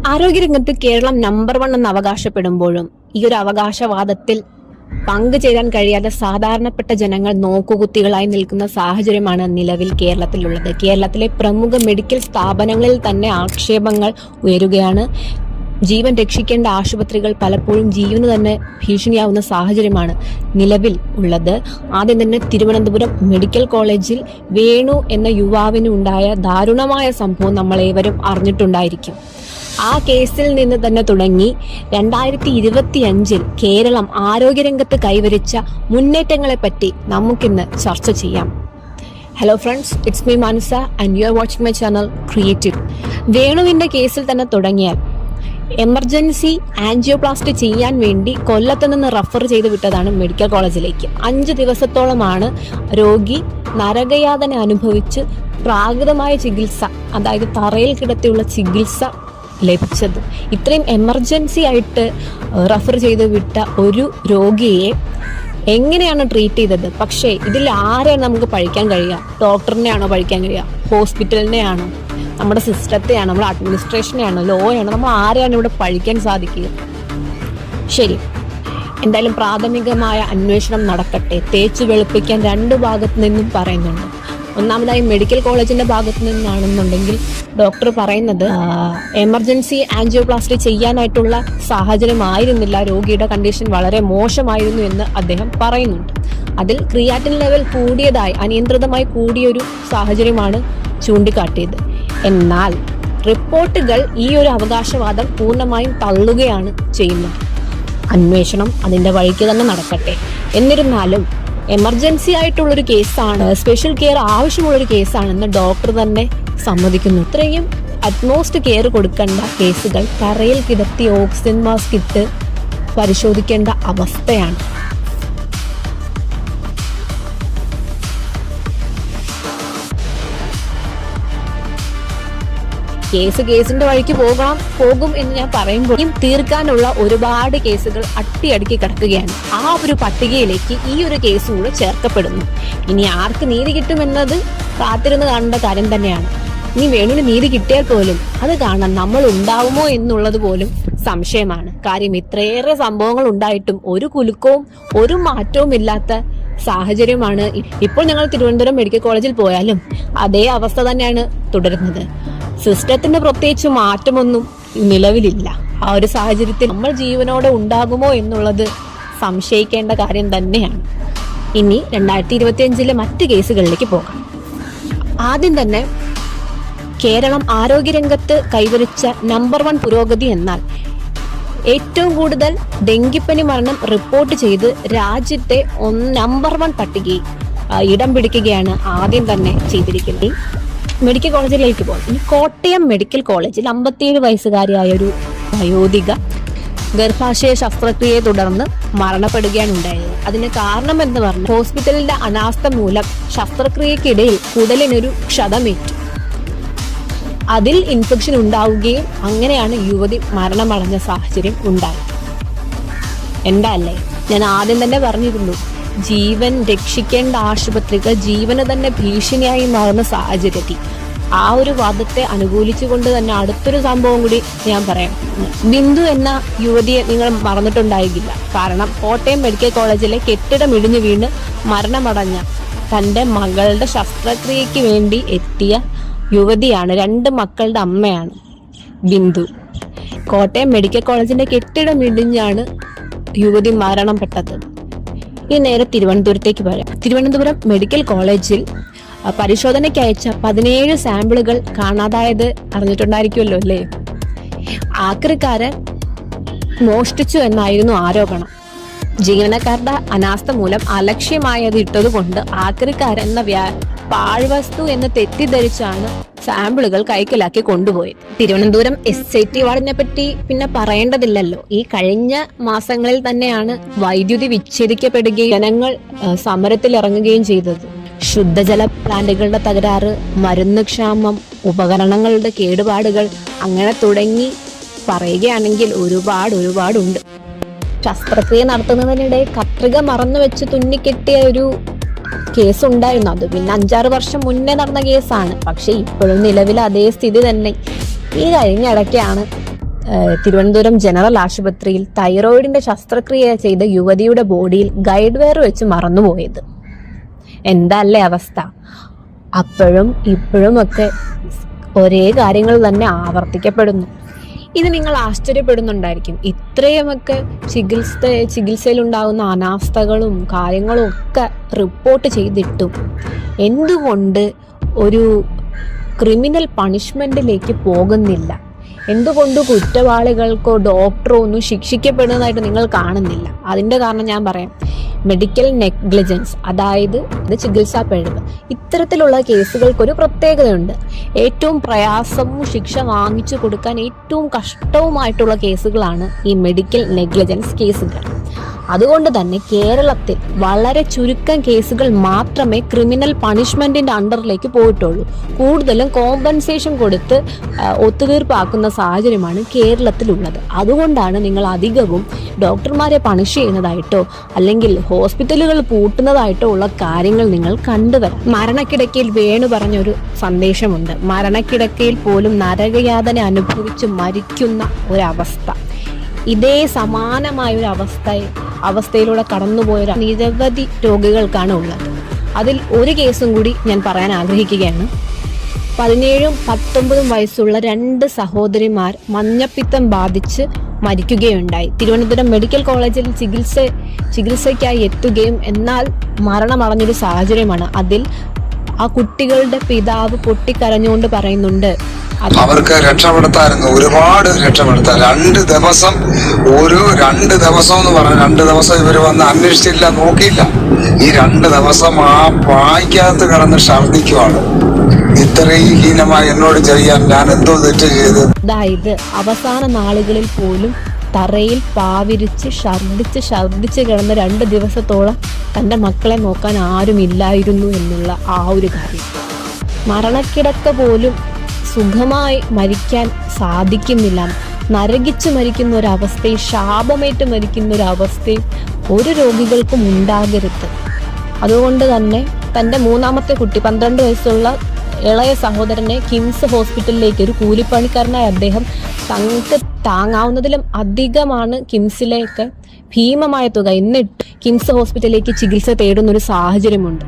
ആരോഗ്യരംഗത്ത് കേരളം നമ്പർ 1 എന്ന് അവകാശപ്പെടുമ്പോഴും ഈ ഒരു അവകാശവാദത്തിൽ പങ്കുചേരാൻ കഴിയാതെ സാധാരണപ്പെട്ട ജനങ്ങൾ നോക്കുകുത്തികളായി നിൽക്കുന്ന സാഹചര്യമാണ് നിലവിൽ കേരളത്തിലുള്ളത്. കേരളത്തിലെ പ്രമുഖ മെഡിക്കൽ സ്ഥാപനങ്ങളിൽ തന്നെ ആക്ഷേപങ്ങൾ ഉയരുകയാണ്. ജീവൻ രക്ഷിക്കേണ്ട ആശുപത്രികൾ പലപ്പോഴും ജീവന് തന്നെ ഭീഷണിയാവുന്ന സാഹചര്യമാണ് നിലവിൽ ഉള്ളത്. ആദ്യം തന്നെ തിരുവനന്തപുരം മെഡിക്കൽ കോളേജിൽ വേണു എന്ന യുവാവിന് ഉണ്ടായ ദാരുണമായ സംഭവം നമ്മളേവരും അറിഞ്ഞിട്ടുണ്ടായിരിക്കും. ആ കേസിൽ നിന്ന് തന്നെ തുടങ്ങി 2025 കേരളം ആരോഗ്യരംഗത്ത് കൈവരിച്ച മുന്നേറ്റങ്ങളെ പറ്റി നമുക്കിന്ന് ചർച്ച ചെയ്യാം. Hello friends, it's me Manasa and you are watching my channel creative. വേണുവിന്റെ കേസിൽ തന്നെ തുടങ്ങിയാൽ എമർജൻസി ആൻജിയോപ്ലാസ്റ്റി ചെയ്യാൻ വേണ്ടി കൊല്ലത്ത് നിന്ന് റഫർ ചെയ്ത് വിട്ടതാണ് മെഡിക്കൽ കോളേജിലേക്ക്. 5 ദിവസത്തോളമാണ് രോഗി നരകയാതന അനുഭവിച്ച് പ്രാകൃതമായ ചികിത്സ, അതായത് തറയിൽ കിടത്തിയുള്ള ചികിത്സ ലഭിച്ചത്. ഇത്രയും എമർജൻസി ആയിട്ട് റഫർ ചെയ്ത് വിട്ട ഒരു രോഗിയെ എങ്ങനെയാണ് ട്രീറ്റ് ചെയ്തത്? പക്ഷേ ഇതിൽ ആരെയാണ് നമുക്ക് പഴിക്കാൻ കഴിയുക? ഡോക്ടറിനെയാണോ പഴിക്കാൻ കഴിയുക? ഹോസ്പിറ്റലിനെയാണോ? നമ്മുടെ സിസ്റ്റത്തെയാണോ? നമ്മുടെ അഡ്മിനിസ്ട്രേഷനെയാണോ? ലോയാണോ? നമ്മൾ ആരെയാണ് ഇവിടെ പഴിക്കാൻ സാധിക്കുക? ശരി, എന്തായാലും പ്രാഥമികമായ അന്വേഷണം നടക്കട്ടെ. തേച്ചു വെളുപ്പിക്കാൻ 2 ഭാഗത്തു നിന്നും പറയുന്നുണ്ട്. ഒന്നാമതായി മെഡിക്കൽ കോളേജിന്റെ ഭാഗത്തു നിന്നാണെന്നുണ്ടെങ്കിൽ ഡോക്ടർ പറയുന്നത് എമർജൻസി ആൻജിയോപ്ലാസ്റ്റി ചെയ്യാനായിട്ടുള്ള സാഹചര്യമായിരുന്നില്ല, രോഗിയുടെ കണ്ടീഷൻ വളരെ മോശമായിരുന്നു എന്ന് അദ്ദേഹം പറയുന്നുണ്ട്. അതിൽ ക്രിയാറ്റിൻ ലെവൽ കൂടിയതായി, അനിയന്ത്രിതമായി കൂടിയൊരു സാഹചര്യമാണ് ചൂണ്ടിക്കാട്ടിയത്. എന്നാൽ റിപ്പോർട്ടുകൾ ഈ ഒരു അവകാശവാദം പൂർണ്ണമായും തള്ളുകയാണ് ചെയ്യുന്നത്. അന്വേഷണം അതിന്റെ വഴിക്ക് തന്നെ നടക്കട്ടെ. എന്നിരുന്നാലും എമർജൻസി ആയിട്ടുള്ളൊരു കേസാണ്, സ്പെഷ്യൽ കെയർ ആവശ്യമുള്ളൊരു കേസാണെന്ന് ഡോക്ടർ തന്നെ സമ്മതിക്കുന്നു. ഇത്രയും അറ്റ്മോസ്റ്റ് കെയർ കൊടുക്കേണ്ട കേസുകൾ തറയിൽ കിടത്തി ഓക്സിജൻ മാസ്ക് ഇട്ട് പരിശോധിക്കേണ്ട അവസ്ഥയാണ്. കേസിന്റെ വഴിക്ക് പോകും എന്ന് ഞാൻ പറയുമ്പോൾ തീർക്കാനുള്ള ഒരുപാട് കേസുകൾ അട്ടിയടുക്കി കിടക്കുകയാണ്. ആ ഒരു പട്ടികയിലേക്ക് ഈ ഒരു കേസ് കൂടെ ചേർക്കപ്പെടുന്നു. ഇനി ആർക്ക് നീതി കിട്ടുമെന്നത് കാത്തിരുന്ന് കാണേണ്ട കാര്യം തന്നെയാണ്. ഇനി വേണുവിന് നീതി കിട്ടിയാൽ പോലും അത് കാണാൻ നമ്മൾ ഉണ്ടാവുമോ എന്നുള്ളത് പോലും സംശയമാണ്. കാര്യം ഇത്രയേറെ സംഭവങ്ങൾ ഉണ്ടായിട്ടും ഒരു കുലുക്കവും ഒരു മാറ്റവും ഇല്ലാത്ത സാഹചര്യമാണ് ഇപ്പോൾ. ഞങ്ങൾ തിരുവനന്തപുരം മെഡിക്കൽ കോളേജിൽ പോയാലും അതേ അവസ്ഥ തന്നെയാണ് തുടരുന്നത്. സിസ്റ്റത്തിന് പ്രത്യേകിച്ച് മാറ്റമൊന്നും നിലവിലില്ല. ആ ഒരു സാഹചര്യത്തിൽ നമ്മൾ ജീവനോടെ ഉണ്ടാകുമോ എന്നുള്ളത് സംശയിക്കേണ്ട കാര്യം തന്നെയാണ്. ഇനി 2025 മറ്റ് കേസുകളിലേക്ക് പോകാം. ആദ്യം തന്നെ കേരളം ആരോഗ്യരംഗത്ത് കൈവരിച്ച നമ്പർ 1 പുരോഗതി എന്നാൽ ഏറ്റവും കൂടുതൽ ഡെങ്കിപ്പനി മരണം റിപ്പോർട്ട് ചെയ്ത് രാജ്യത്തെ നമ്പർ 1 പട്ടികയിൽ ഇടം പിടിക്കുകയാണ് ആദ്യം തന്നെ ചെയ്തിരിക്കുന്നത്. മെഡിക്കൽ കോളേജിലേക്ക് പോകും. ഇനി കോട്ടയം മെഡിക്കൽ കോളേജിൽ 57 വയസ്സുകാരിയായ ഒരു വയോധിക ഗർഭാശയ ശസ്ത്രക്രിയയെ തുടർന്ന് മരണപ്പെടുകയാണ് ഉണ്ടായത്. അതിന് കാരണം എന്ന് പറഞ്ഞാൽ ഹോസ്പിറ്റലിന്റെ അനാസ്ഥ മൂലം ശസ്ത്രക്രിയക്കിടയിൽ കുടലിനൊരു ക്ഷതമേറ്റു. അതിൽ ഇൻഫെക്ഷൻ ഉണ്ടാവുകയും അങ്ങനെയാണ് യുവതി മരണമടഞ്ഞ സാഹചര്യം ഉണ്ടായത്. എന്താ അല്ലേ, ഞാൻ ആദ്യം തന്നെ പറഞ്ഞിരുന്നു, ജീവൻ രക്ഷിക്കേണ്ട ആശുപത്രികൾ ജീവന് തന്നെ ഭീഷണിയായി മാറുന്ന സാഹചര്യത്തിൽ ആ ഒരു വാദത്തെ അനുകൂലിച്ചുകൊണ്ട് തന്നെ അടുത്തൊരു സംഭവം കൂടി ഞാൻ പറയാം. ബിന്ദു എന്ന യുവതിയെ നിങ്ങൾ മറന്നിട്ടുണ്ടായിരിക്കില്ല. കാരണം കോട്ടയം മെഡിക്കൽ കോളേജിലെ കെട്ടിടം ഇടിഞ്ഞു വീണ് മരണമടഞ്ഞ തൻ്റെ മകളുടെ ശസ്ത്രക്രിയയ്ക്ക് വേണ്ടി എത്തിയ യുവതിയാണ്. 2 മക്കളുടെ അമ്മയാണ് ബിന്ദു. കോട്ടയം മെഡിക്കൽ കോളേജിന്റെ കെട്ടിടം ഇടിഞ്ഞാണ് യുവതി മരണപ്പെട്ടത്. ഈ നേരെ തിരുവനന്തപുരത്തേക്ക് പറയാം. തിരുവനന്തപുരം മെഡിക്കൽ കോളേജിൽ പരിശോധനയ്ക്ക് അയച്ച 17 സാമ്പിളുകൾ കാണാതായത് അറിഞ്ഞിട്ടുണ്ടായിരിക്കുമല്ലോ അല്ലേ? ആക്രിക്കാരൻ മോഷ്ടിച്ചു എന്നായിരുന്നു ആരോപണം. ജീവനക്കാരുടെ അനാസ്ഥ മൂലം അലക്ഷ്യമായത് ഇട്ടതുകൊണ്ട് ആക്രിക്കാരൻ എന്ന പാഴ്വസ്തു എന്ന് തെറ്റിദ്ധരിച്ചാണ് സാമ്പിളുകൾ കൈക്കലാക്കി കൊണ്ടുപോയത്. തിരുവനന്തപുരം SIT വാർഡിനെ പറ്റി പിന്നെ പറയേണ്ടതില്ലല്ലോ. ഈ കഴിഞ്ഞ മാസങ്ങളിൽ തന്നെയാണ് വൈദ്യുതി വിച്ഛേദിക്കപ്പെടുകയും ജനങ്ങൾ സമരത്തിൽ ഇറങ്ങുകയും ചെയ്തത്. ശുദ്ധജല പ്ലാന്റുകളുടെ തകരാറ്, മരുന്ന് ക്ഷാമം, ഉപകരണങ്ങളുടെ കേടുപാടുകൾ, അങ്ങനെ തുടങ്ങി പറയുകയാണെങ്കിൽ ഒരുപാടുണ്ട്. ശസ്ത്രക്രിയ നടത്തുന്നതിനിടെ കത്രിക മറന്നു വെച്ച് തുന്നിക്കെട്ടിയ ഒരു കേസ് ഉണ്ടായിരുന്നു. അത് പിന്നെ 5-6 വർഷം മുന്നേ നടന്ന കേസാണ്. പക്ഷെ ഇപ്പോഴും നിലവിൽ അതേ സ്ഥിതി തന്നെ. ഈ കഴിഞ്ഞ ഇടയ്ക്കാണ് തിരുവനന്തപുരം ജനറൽ ആശുപത്രിയിൽ തൈറോയിഡിന്റെ ശസ്ത്രക്രിയ ചെയ്ത യുവതിയുടെ ബോഡിയിൽ ഗൈഡ് വയർ വെച്ച് മറന്നുപോയത്. എന്തല്ലേ അവസ്ഥ. അപ്പോഴും ഇപ്പോഴും ഒക്കെ ഒരേ കാര്യങ്ങൾ തന്നെ ആവർത്തിക്കപ്പെടുന്നു. ഇത് നിങ്ങൾ ആശ്ചര്യപ്പെടുന്നുണ്ടായിരിക്കും. ഇത്രയുമൊക്കെ ചികിത്സയിലുണ്ടാകുന്ന അനാസ്ഥകളും കാര്യങ്ങളും ഒക്കെ റിപ്പോർട്ട് ചെയ്തിട്ടും എന്തുകൊണ്ട് ഒരു ക്രിമിനൽ പണിഷ്മെന്റിലേക്ക് പോകുന്നില്ല? എന്തുകൊണ്ട് കുറ്റവാളികൾക്കോ ഡോക്ടറോ ഒന്നും ശിക്ഷിക്കപ്പെടുന്നതായിട്ട് നിങ്ങൾ കാണുന്നില്ല? അതിന്റെ കാരണം ഞാൻ പറയാം. മെഡിക്കൽ നെഗ്ലിജൻസ്, അതായത് ഇത് ചികിത്സാ പിഴവ്. ഇത്തരത്തിലുള്ള കേസുകൾക്കൊരു പ്രത്യേകതയുണ്ട്. ഏറ്റവും പ്രയാസവും ശിക്ഷ വാങ്ങിച്ചു കൊടുക്കാൻ ഏറ്റവും കഷ്ടവുമായിട്ടുള്ള കേസുകളാണ് ഈ മെഡിക്കൽ നെഗ്ലിജൻസ് കേസുകൾ. അതുകൊണ്ട് തന്നെ കേരളത്തിൽ വളരെ ചുരുക്കം കേസുകൾ മാത്രമേ ക്രിമിനൽ പണിഷ്മെന്റിന്റെ അണ്ടറിലേക്ക് പോയിട്ടുള്ളൂ. കൂടുതലും കോമ്പൻസേഷൻ കൊടുത്ത് ഒത്തുതീർപ്പാക്കുന്ന സാഹചര്യമാണ് കേരളത്തിലുള്ളത്. അതുകൊണ്ടാണ് നിങ്ങൾ അധികവും ഡോക്ടർമാരെ പണിഷ് ചെയ്യുന്നതായിട്ടോ അല്ലെങ്കിൽ ഹോസ്പിറ്റലുകൾ പൂട്ടുന്നതായിട്ടോ ഉള്ള കാര്യങ്ങൾ നിങ്ങൾ കണ്ടുവരാം. മരണക്കിടക്കയിൽ വേണു പറഞ്ഞൊരു സന്ദേശമുണ്ട്. മരണക്കിടക്കയിൽ പോലും നരകയാതന അനുഭവിച്ച് മരിക്കുന്ന ഒരവസ്ഥ. ഇതേ സമാനമായ ഒരു അവസ്ഥയിലൂടെ കടന്നുപോയ നിരവധി രോഗികൾക്കാണ് ഉള്ളത്. അതിൽ ഒരു കേസും കൂടി ഞാൻ പറയാൻ ആഗ്രഹിക്കുകയാണ്. 17ഉം 19ഉം വയസ്സുള്ള 2 സഹോദരിമാർ മഞ്ഞപ്പിത്തം ബാധിച്ച് മരിക്കുകയുണ്ടായി. തിരുവനന്തപുരം മെഡിക്കൽ കോളേജിൽ ചികിത്സയ്ക്കായി എത്തുകയും എന്നാൽ മരണമടഞ്ഞൊരു സാഹചര്യമാണ്. അതിൽ ആ കുട്ടികളുടെ പിതാവ് പൊട്ടിക്കരഞ്ഞുകൊണ്ട് പറയുന്നുണ്ട്, അവർക്ക് രക്ഷപ്പെടുത്തായിരുന്നു, ഒരുപാട് രക്ഷപ്പെടുത്താൻ. 2 ദിവസം എന്ന് പറഞ്ഞ 2 ദിവസം ഇവർ വന്ന് അന്വേഷിച്ചില്ല, നോക്കിയില്ല. ഈ 2 ദിവസം ആ പായ്ക്കകത്ത് കിടന്ന് ഛർദിക്കുവാണ്. ഇത്രയും ഹീനമായി എന്നോട് ചെയ്യാൻ ഞാൻ എന്തോ തെറ്റ് ചെയ്ത്. അതായത് അവസാന നാളുകളിൽ പോലും തറയിൽ പാവിരിച്ച് ഛർദിച്ച് കിടന്ന 2 ദിവസത്തോളം തൻ്റെ മക്കളെ നോക്കാൻ ആരുമില്ലായിരുന്നു എന്നുള്ള ആ ഒരു കാര്യം. മരണക്കിടക്ക പോലും സുഖമായി മരിക്കാൻ സാധിക്കുന്നില്ല. നരകിച്ച് മരിക്കുന്ന ഒരവസ്ഥയും ശാപമേറ്റ് മരിക്കുന്ന ഒരവസ്ഥയും ഒരു രോഗികൾക്കും ഉണ്ടാകരുത്. അതുകൊണ്ട് തന്നെ തൻ്റെ 3ാമത്തെ കുട്ടി 12 വയസ്സുള്ള ഇളയ സഹോദരനെ കിംസ് ഹോസ്പിറ്റലിലേക്ക്, ഒരു കൂലിപ്പണിക്കാരനായ അദ്ദേഹം തങ്ങൾക്ക് താങ്ങാവുന്നതിലും അധികമാണ് കിംസിലേക്ക് ഭീമമായ തുക, എന്നിട്ട് കിംസ് ഹോസ്പിറ്റലിലേക്ക് ചികിത്സ തേടുന്ന ഒരു സാഹചര്യമുണ്ട്.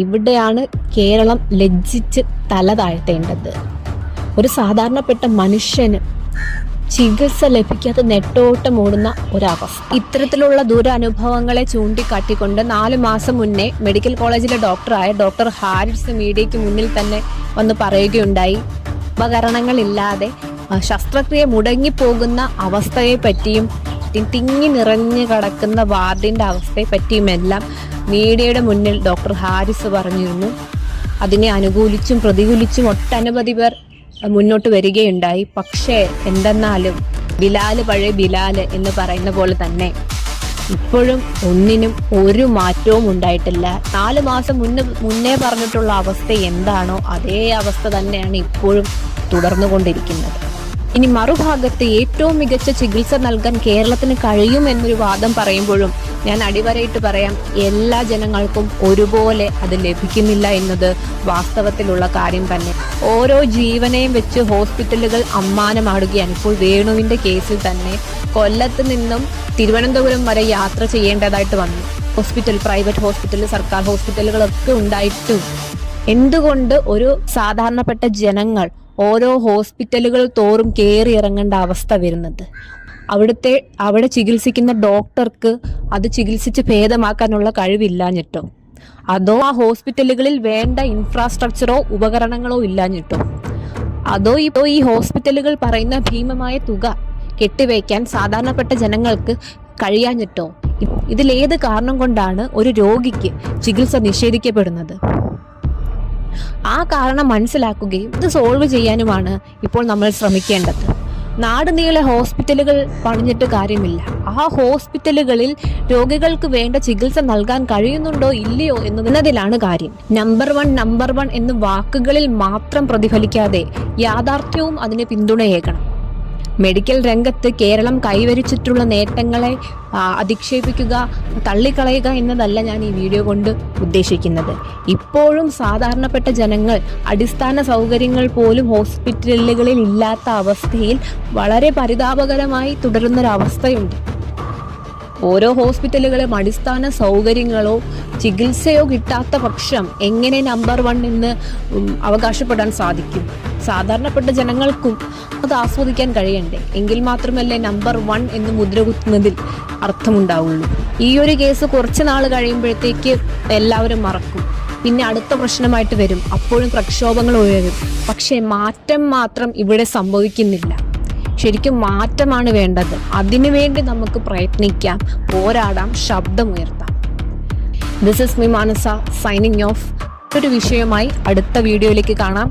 ഇവിടെയാണ് കേരളം ലജ്ജിച്ച് തല താഴ്ത്തേണ്ടത്. ഒരു സാധാരണപ്പെട്ട മനുഷ്യന് ചികിത്സ ലഭിക്കാത്ത നെട്ടോട്ടം ഓടുന്ന ഒരവസ്ഥ. ഇത്തരത്തിലുള്ള ദുരനുഭവങ്ങളെ ചൂണ്ടിക്കാട്ടിക്കൊണ്ട് 4 മാസം മുന്നേ മെഡിക്കൽ കോളേജിലെ ഡോക്ടറായ ഡോക്ടർ ഹാരിസ് മീഡിയയ്ക്ക് മുന്നിൽ തന്നെ വന്ന് പറയുകയുണ്ടായി, ഉപകരണങ്ങളില്ലാതെ ശസ്ത്രക്രിയ മുടങ്ങിപ്പോകുന്ന അവസ്ഥയെ പറ്റിയും തിങ്ങി നിറഞ്ഞു കിടക്കുന്ന വാർഡിന്റെ അവസ്ഥയെ പറ്റിയുമെല്ലാം മീഡിയയുടെ മുന്നിൽ ഡോക്ടർ ഹാരിസ് പറഞ്ഞിരുന്നു. അതിനെ അനുകൂലിച്ചും പ്രതികൂലിച്ചും ഒട്ടനവധി പേർ മുന്നോട്ട് വരികയുണ്ടായി. പക്ഷേ എന്തെന്നാലും ബിലാല് പഴയ ബിലാല് എന്ന് പറയുന്ന പോലെ തന്നെ ഇപ്പോഴും ഒന്നിനും ഒരു മാറ്റവും ഉണ്ടായിട്ടില്ല. 4 മാസം മുന്നേ പറഞ്ഞിട്ടുള്ള അവസ്ഥ എന്താണോ അതേ അവസ്ഥ തന്നെയാണ് ഇപ്പോഴും തുടർന്നുകൊണ്ടിരിക്കുന്നത്. ഇനി മറുഭാഗത്ത് ഏറ്റവും മികച്ച ചികിത്സ നൽകാൻ കേരളത്തിന് കഴിയും എന്നൊരു വാദം പറയുമ്പോഴും ഞാൻ അടിവരയിട്ട് പറയാം, എല്ലാ ജനങ്ങൾക്കും ഒരുപോലെ അത് ലഭിക്കുന്നില്ല എന്നത് വാസ്തവത്തിലുള്ള കാര്യം തന്നെ. ഓരോ ജീവനെയും വെച്ച് ഹോസ്പിറ്റലുകൾ അമ്മാനമാടുകയാണ്. ഇപ്പോൾ വേണുവിന്റെ കേസിൽ തന്നെ കൊല്ലത്ത് നിന്നും തിരുവനന്തപുരം വരെ യാത്ര ചെയ്യേണ്ടതായിട്ട് വന്നു. പ്രൈവറ്റ് ഹോസ്പിറ്റൽ, സർക്കാർ ഹോസ്പിറ്റലുകളൊക്കെ ഉണ്ടായിട്ടും എന്തുകൊണ്ട് ഒരു സാധാരണപ്പെട്ട ജനങ്ങൾ ഓരോ ഹോസ്പിറ്റലുകൾ തോറും കയറി ഇറങ്ങേണ്ട അവസ്ഥ വരുന്നത്? അവിടെ ചികിത്സിക്കുന്ന ഡോക്ടർക്ക് അത് ചികിത്സിച്ച് ഭേദമാക്കാനുള്ള കഴിവില്ലാഞ്ഞിട്ടോ, അതോ ആ ഹോസ്പിറ്റലുകളിൽ വേണ്ട ഇൻഫ്രാസ്ട്രക്ചറോ ഉപകരണങ്ങളോ ഇല്ലാഞ്ഞിട്ടോ, അതോ ഈ ഹോസ്പിറ്റലുകൾ പറയുന്ന ഭീമമായ തുക കെട്ടിവയ്ക്കാൻ സാധാരണപ്പെട്ട ജനങ്ങൾക്ക് കഴിയാഞ്ഞിട്ടോ? ഇതിലേത് കാരണം കൊണ്ടാണ് ഒരു രോഗിക്ക് ചികിത്സ നിഷേധിക്കപ്പെടുന്നത്? ആ കാരണം മനസ്സിലാക്കുകയും ഇത് സോൾവ് ചെയ്യാനുമാണ് ഇപ്പോൾ നമ്മൾ ശ്രമിക്കേണ്ടത്. നാടുനീളെ ഹോസ്പിറ്റലുകൾ പണിഞ്ഞിട്ട് കാര്യമില്ല. ആ ഹോസ്പിറ്റലുകളിൽ രോഗികൾക്ക് വേണ്ട ചികിത്സ നൽകാൻ കഴിയുന്നുണ്ടോ ഇല്ലയോ എന്നതിലാണ് കാര്യം. നമ്പർ വൺ എന്ന് വാക്കുകളിൽ മാത്രം പ്രതിഫലിക്കാതെ യാഥാർത്ഥ്യവും അതിന് പിന്തുണയേകണം. മെഡിക്കൽ രംഗത്ത് കേരളം കൈവരിച്ചിട്ടുള്ള നേട്ടങ്ങളെ അധിക്ഷേപിക്കുക, തള്ളിക്കളയുക എന്നതല്ല ഞാൻ ഈ വീഡിയോ കൊണ്ട് ഉദ്ദേശിക്കുന്നത്. ഇപ്പോഴും സാധാരണപ്പെട്ട ജനങ്ങൾ അടിസ്ഥാന സൗകര്യങ്ങൾ പോലും ഹോസ്പിറ്റലുകളിൽ ഇല്ലാത്ത അവസ്ഥയിൽ വളരെ പരിതാപകരമായി തുടരുന്നൊരവസ്ഥയുണ്ട്. ഓരോ ഹോസ്പിറ്റലുകളും അടിസ്ഥാന സൗകര്യങ്ങളോ ചികിത്സയോ കിട്ടാത്ത പക്ഷം എങ്ങനെ നമ്പർ 1 എന്ന് അവകാശപ്പെടാൻ സാധിക്കും? സാധാരണപ്പെട്ട ജനങ്ങൾക്കും അത് ആസ്വദിക്കാൻ കഴിയണ്ടേ? എങ്കിൽ മാത്രമല്ലേ നമ്പർ 1 എന്ന് മുദ്ര കുത്തുന്നതിൽ അർത്ഥമുണ്ടാവുള്ളൂ. ഈ ഒരു കേസ് കുറച്ച് നാൾ കഴിയുമ്പോഴത്തേക്ക് എല്ലാവരും മറക്കും. പിന്നെ അടുത്ത പ്രശ്നമായിട്ട് വരും. അപ്പോഴും പ്രക്ഷോഭങ്ങൾ ഉയരും. പക്ഷേ മാറ്റം മാത്രം ഇവിടെ സംഭവിക്കുന്നില്ല. ശരിക്കും മാറ്റമാണ് വേണ്ടത്. അതിനുവേണ്ടി നമുക്ക് പ്രയത്നിക്കാം, പോരാടാം, ശബ്ദമുയർത്താം. This is me Manasa signing off. ഒരു വിഷയമായി അടുത്ത വീഡിയോയിലേക്ക് കാണാം.